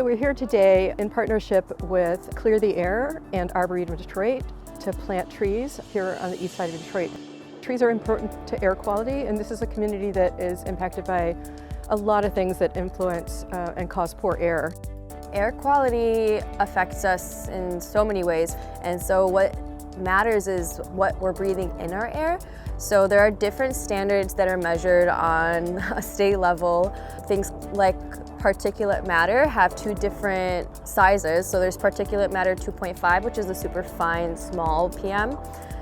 So we're here today in partnership with Clear the Air and Arboretum Detroit to plant trees here on the east side of Detroit. Trees are important to air quality, and this is a community that is impacted by a lot of things that influence and cause poor air. Air quality affects us in so many ways, and so what matters is what we're breathing in our air. So there are different standards that are measured on a state level. Things like particulate matter have two different sizes. So there's particulate matter 2.5, which is the super fine, small PM.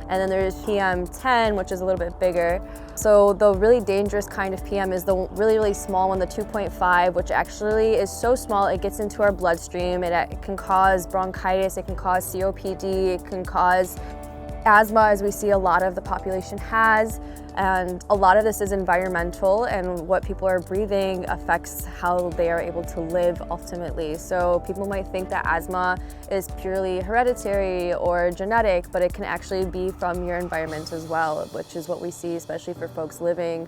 And then there's PM10, which is a little bit bigger. So the really dangerous kind of PM is the really, really small one, the 2.5, which actually is so small it gets into our bloodstream. It can cause bronchitis, it can cause COPD, it can cause asthma, as we see a lot of the population has. And a lot of this is environmental, and what people are breathing affects how they are able to live ultimately. So people might think that asthma is purely hereditary or genetic, but it can actually be from your environment as well, which is what we see, especially for folks living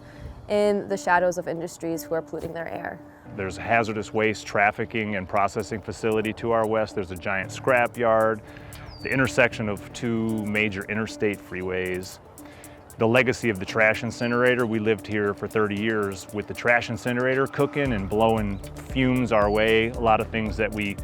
in the shadows of industries who are polluting their air. There's a hazardous waste trafficking and processing facility to our west. There's a giant scrap yard, the intersection of two major interstate freeways. The legacy of the trash incinerator. We lived here for 30 years with the trash incinerator cooking and blowing fumes our way, a lot of things that we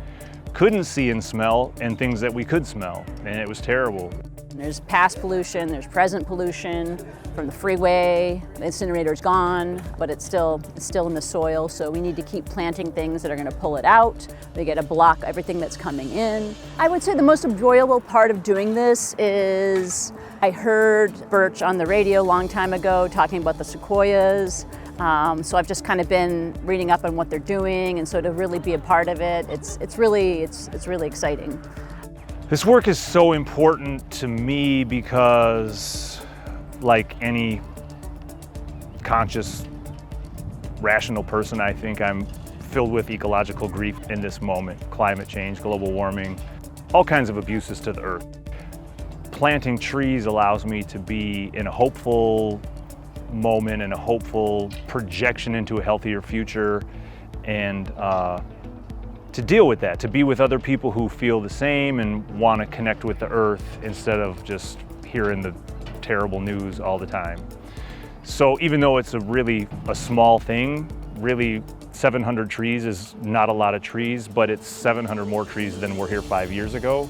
couldn't see and smell and things that we could smell, and it was terrible. There's past pollution, there's present pollution from the freeway. The incinerator's gone, but it's still in the soil, so we need to keep planting things that are going to pull it out. We got to block everything that's coming in. I would say the most enjoyable part of doing this is I heard Birch on the radio a long time ago talking about the sequoias. So I've just kind of been reading up on what they're doing, and so to really be a part of it, it's really exciting. This work is so important to me because, like any conscious, rational person, I think I'm filled with ecological grief in this moment. Climate change, global warming, all kinds of abuses to the earth. Planting trees allows me to be in a hopeful moment and a hopeful projection into a healthier future, and to deal with that, to be with other people who feel the same and want to connect with the earth instead of just hearing the terrible news all the time. So even though it's a small thing, really 700 trees is not a lot of trees, but it's 700 more trees than were here 5 years ago.